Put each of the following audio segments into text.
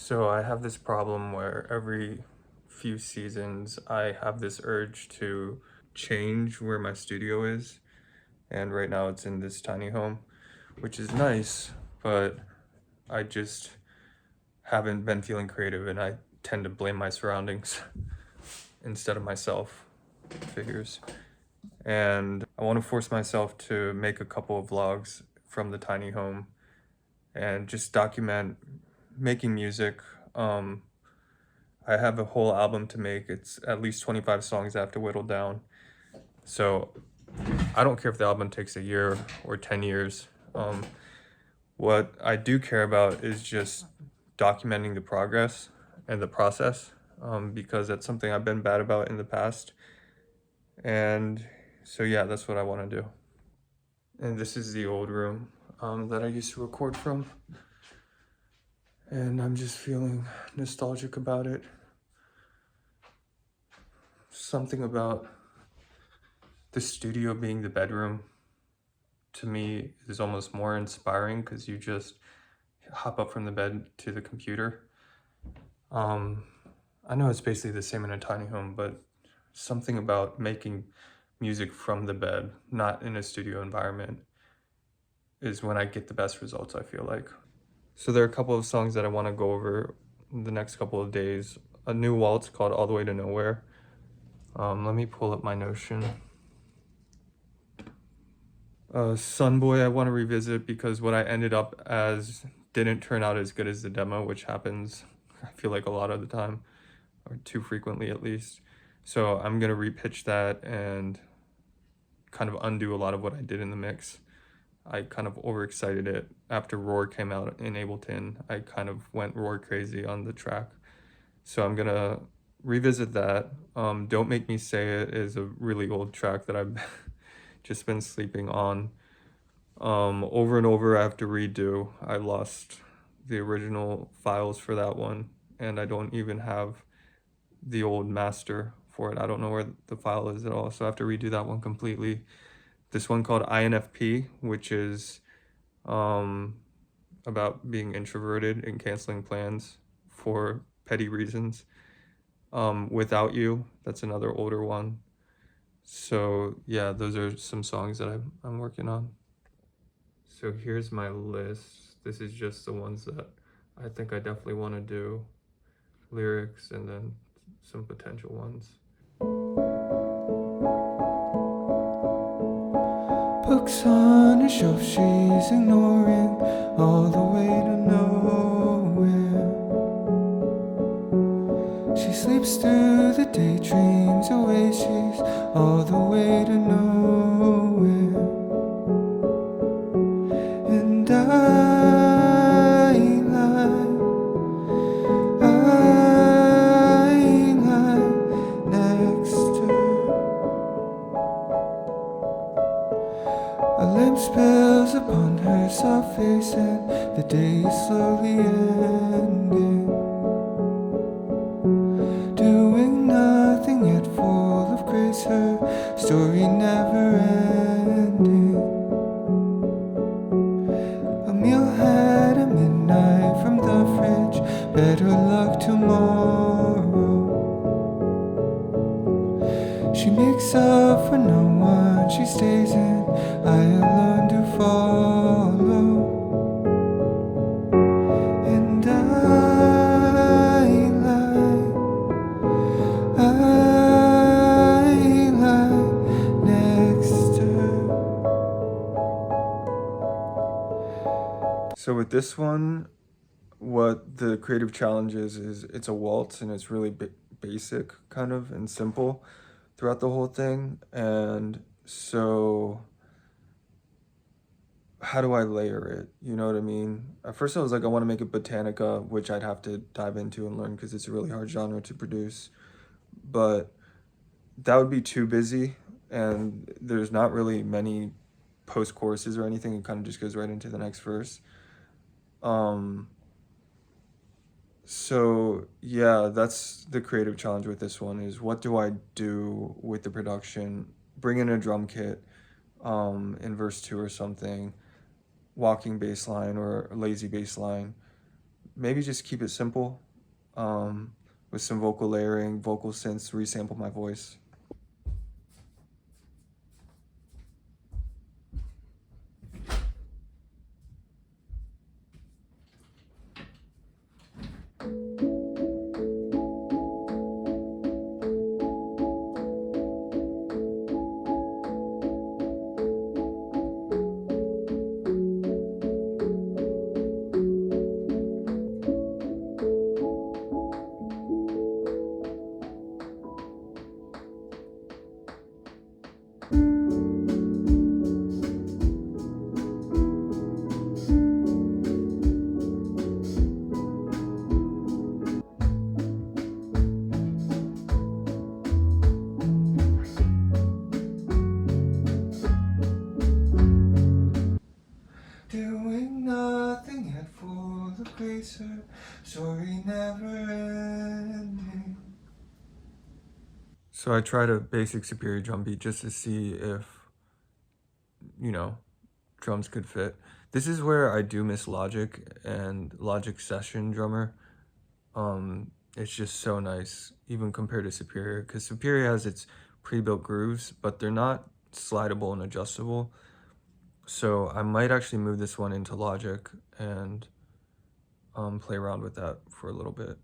So I have this problem where every few seasons I have this urge to change where my studio is. And right now it's in this tiny home, which is nice, but I just haven't been feeling creative and I tend to blame my surroundings instead of myself, figures. And I want to force myself to make a couple of vlogs from the tiny home and just document making music. I have a whole album to make. It's at least 25 songs I have to whittle down. So I don't care if the album takes a year or 10 years. What I do care about is just documenting the progress and the process, because that's something I've been bad about in the past. And so, yeah, that's what I want to do. And this is the old room that I used to record from. And I'm just feeling nostalgic about it. Something about the studio being the bedroom to me is almost more inspiring because you just hop up from the bed to the computer. I know it's basically the same in a tiny home, but something about making music from the bed, not in a studio environment, is when I get the best results, I feel like. So there are a couple of songs that I want to go over the next couple of days. A new waltz called All the Way to Nowhere. Let me pull up my Notion. Sunboy I want to revisit because what I ended up as didn't turn out as good as the demo, which happens, I feel like, a lot of the time, or too frequently at least. So I'm gonna repitch that and kind of undo a lot of what I did in the mix. I kind of overexcited it. After Roar came out in Ableton, I kind of went Roar crazy on the track. So I'm gonna revisit that. Don't Make Me Say It is a really old track that I've just been sleeping on. Over and over I have to redo. I lost the original files for that one, and I don't even have the old master for it. I don't know where the file is at all, so I have to redo that one completely. This one called INFP, which is about being introverted and canceling plans for petty reasons. Without You, that's another older one. So yeah, those are some songs that I'm working on. So here's my list. This is just the ones that I think I definitely want to do, lyrics, and then some potential ones. Books on a shelf she's ignoring all the way to nowhere. She sleeps through the day, dreams away, she's all the way to nowhere. And I lie next to her. A lamp spills upon her soft face and the day is slowly ending. Doing nothing yet full of grace, her story never ending. A meal had at midnight from the fridge, better luck tomorrow. She makes up for no one she stays in, I learn to follow. And I lie next to her. So with this one, what the creative challenge is it's a waltz and it's really basic kind of and simple throughout the whole thing. And so how do I layer it? You know what I mean? At first I was like, I want to make it botanica, which I'd have to dive into and learn because it's a really hard genre to produce. But that would be too busy, and there's not really many post choruses or anything. It kind of just goes right into the next verse. So yeah, that's the creative challenge with this one, is what do I do with the production? Bring in a drum kit in verse 2 or something, walking bass line or lazy bass line, maybe just keep it simple, with some vocal layering, vocal synths, resample my voice. Doing nothing yet full of gracer, story never ending. So I tried a basic superior drum beat just to see if, drums could fit. This is where I do miss Logic and Logic Session Drummer. It's just so nice, even compared to Superior, because Superior has its pre-built grooves, but they're not slidable and adjustable. So I might actually move this one into Logic and play around with that for a little bit.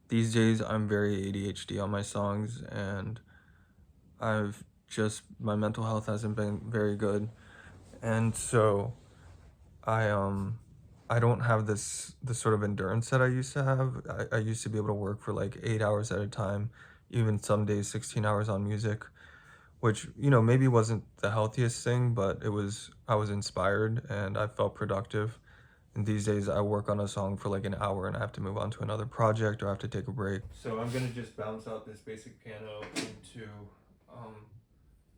These days I'm very ADHD on my songs, and my mental health hasn't been very good, and so I don't have the sort of endurance that I used to have. I used to be able to work for like 8 hours at a time, even some days 16 hours on music, which maybe wasn't the healthiest thing, but I was inspired and I felt productive. And these days I work on a song for like an hour and I have to move on to another project or I have to take a break. So I'm gonna just bounce out this basic piano into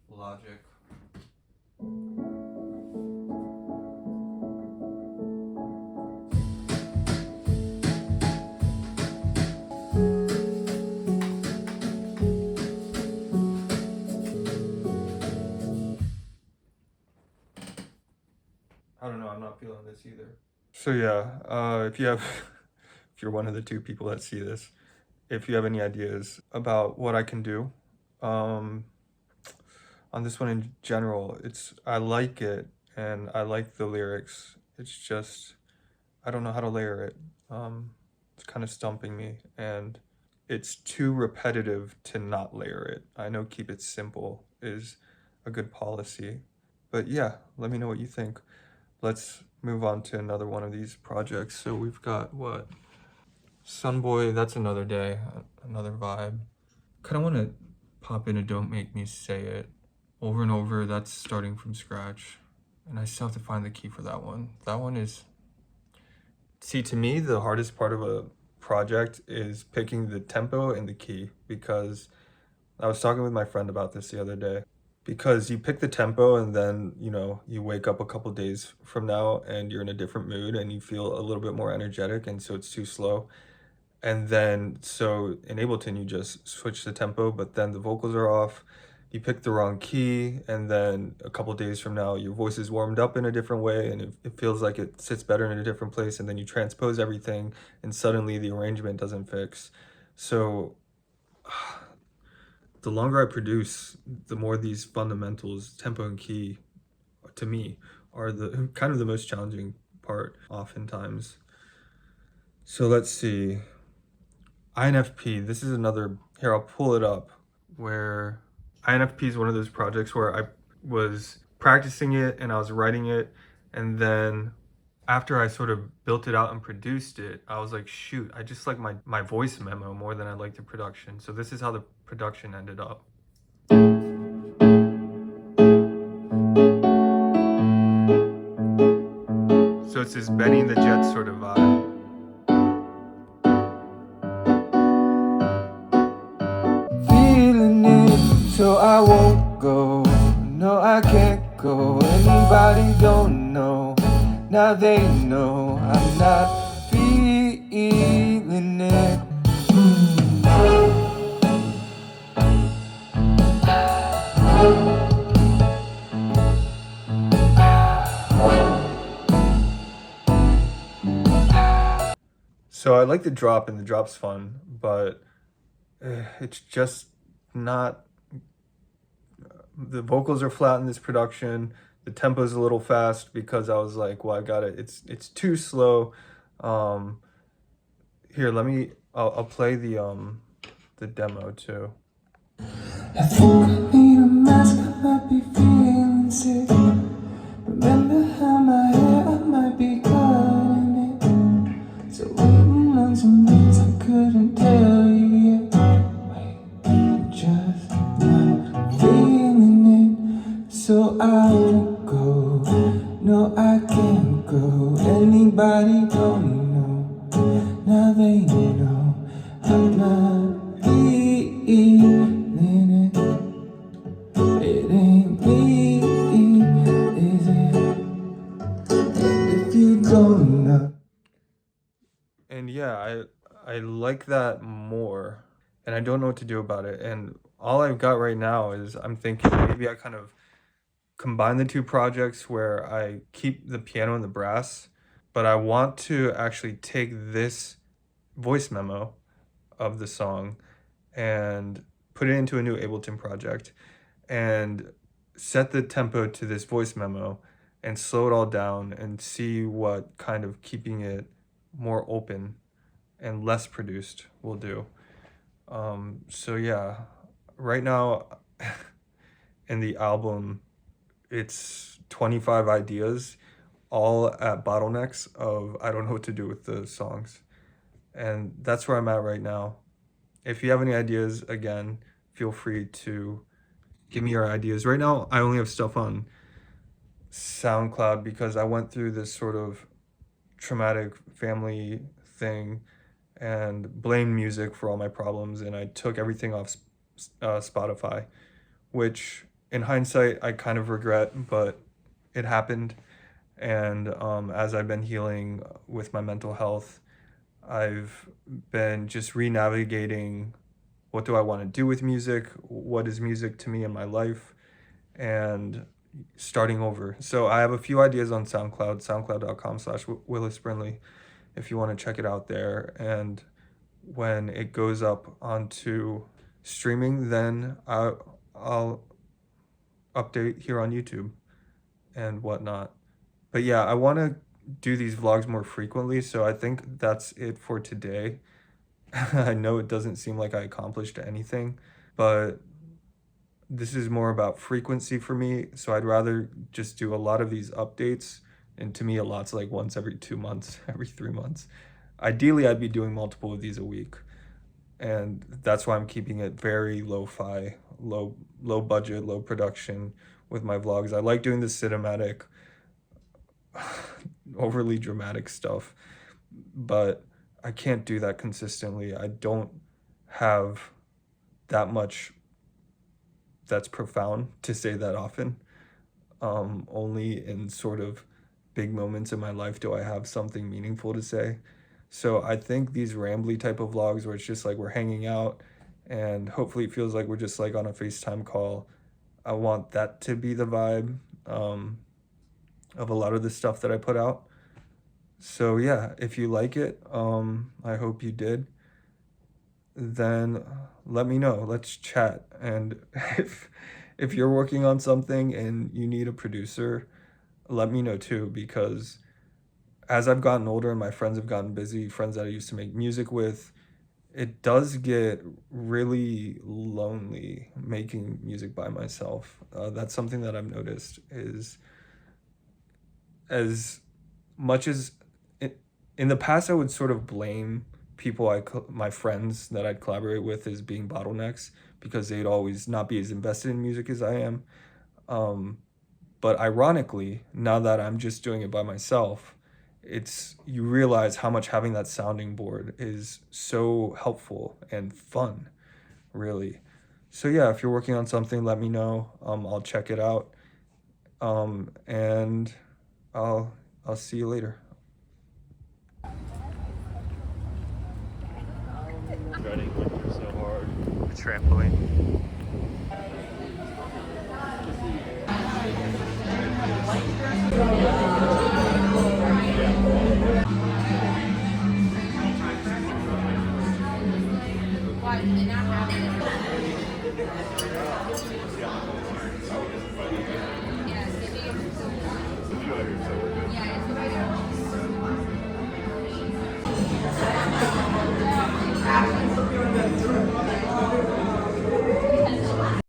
Logic. I don't know, I'm not feeling this either. So yeah, if you're one of the two people that see this, if you have any ideas about what I can do, on this one in general, I like it and I like the lyrics. It's just, I don't know how to layer it. It's kind of stumping me, and it's too repetitive to not layer it. I know keep it simple is a good policy, but yeah, let me know what you think. Let's move on to another one of these projects. So we've got what? Sunboy, that's another day, another vibe. Kind of want to pop in a Don't Make Me Say It. Over and over, that's starting from scratch. And I still have to find the key for that one. That one is... See, to me, the hardest part of a project is picking the tempo and the key, because I was talking with my friend about this the other day. Because you pick the tempo and then, you wake up a couple days from now and you're in a different mood and you feel a little bit more energetic, and so it's too slow. And then, so in Ableton, you just switch the tempo, but then the vocals are off. You pick the wrong key, and then a couple days from now, your voice is warmed up in a different way, and it feels like it sits better in a different place, and then you transpose everything, and suddenly the arrangement doesn't fix. So the longer I produce, the more these fundamentals, tempo and key, to me, are the kind of the most challenging part oftentimes. So let's see. INFP, this is another, here, I'll pull it up, where INFP is one of those projects where I was practicing it and I was writing it, and then after I sort of built it out and produced it, I was like, shoot, I just like my voice memo more than I like the production. So this is how the production ended up. So it's this Benny and the Jets sort of vibe. Feeling it, so I won't go. No, I can't go. Anybody don't know. Now they know I'm not feeling it. So I like the drop, and the drop's fun, but it's just not. The vocals are flat in this production. The tempo's a little fast because I was like, well, I got it. It's too slow. Um, Here, I'll play the demo too. I think I need a mask, I might be feeling sick. Remember how my hair, I might be cutting it. So waiting on some things I couldn't tell you yet. Wait, I'm just not feeling it. So I'll go. No, I can't go. Anybody don't know. Now they know I'm not feeling it. It ain't me, is it? And if you don't know. And yeah, I like that more, and I don't know what to do about it. And all I've got right now is I'm thinking maybe I kind of combine the two projects where I keep the piano and the brass, but I want to actually take this voice memo of the song and put it into a new Ableton project and set the tempo to this voice memo and slow it all down and see what kind of keeping it more open and less produced will do. So yeah, right now in the album, it's 25 ideas, all at bottlenecks of I don't know what to do with the songs. And that's where I'm at right now. If you have any ideas, again, feel free to give me your ideas. Right now, I only have stuff on SoundCloud because I went through this sort of traumatic family thing and blamed music for all my problems, and I took everything off Spotify, which in hindsight I kind of regret, but it happened. And as I've been healing with my mental health, I've been just re-navigating what do I want to do with music, what is music to me in my life, and starting over. So I have a few ideas on SoundCloud, soundcloud.com/Willis Brinley, if you want to check it out there. And when it goes up onto streaming, then I'll update here on YouTube and whatnot. But yeah, I want to do these vlogs more frequently, so I think that's it for today. I know it doesn't seem like I accomplished anything, but this is more about frequency for me, so I'd rather just do a lot of these updates, and to me a lot's like once every 2 months, every 3 months. Ideally, I'd be doing multiple of these a week, and that's why I'm keeping it very lo-fi, low budget, low production with my vlogs. I like doing the cinematic, overly dramatic stuff, but I can't do that consistently. I don't have that much that's profound to say that often. Only in sort of big moments in my life do I have something meaningful to say. So I think these rambly type of vlogs where it's just like we're hanging out and hopefully it feels like we're just like on a FaceTime call, I want that to be the vibe of a lot of the stuff that I put out. So yeah, if you like it, I hope you did, then let me know. Let's chat. And if you're working on something and you need a producer, let me know too, because as I've gotten older and my friends have gotten busy, friends that I used to make music with, it does get really lonely making music by myself. That's something that I've noticed is as much as in the past I would sort of blame people my friends that I'd collaborate with as being bottlenecks because they'd always not be as invested in music as I am. But ironically, now that I'm just doing it by myself, you realize how much having that sounding board is so helpful and fun, really. So yeah, if you're working on something, let me know. I'll check it out. And I'll see you later. Dreading winter so hard. The trampoline.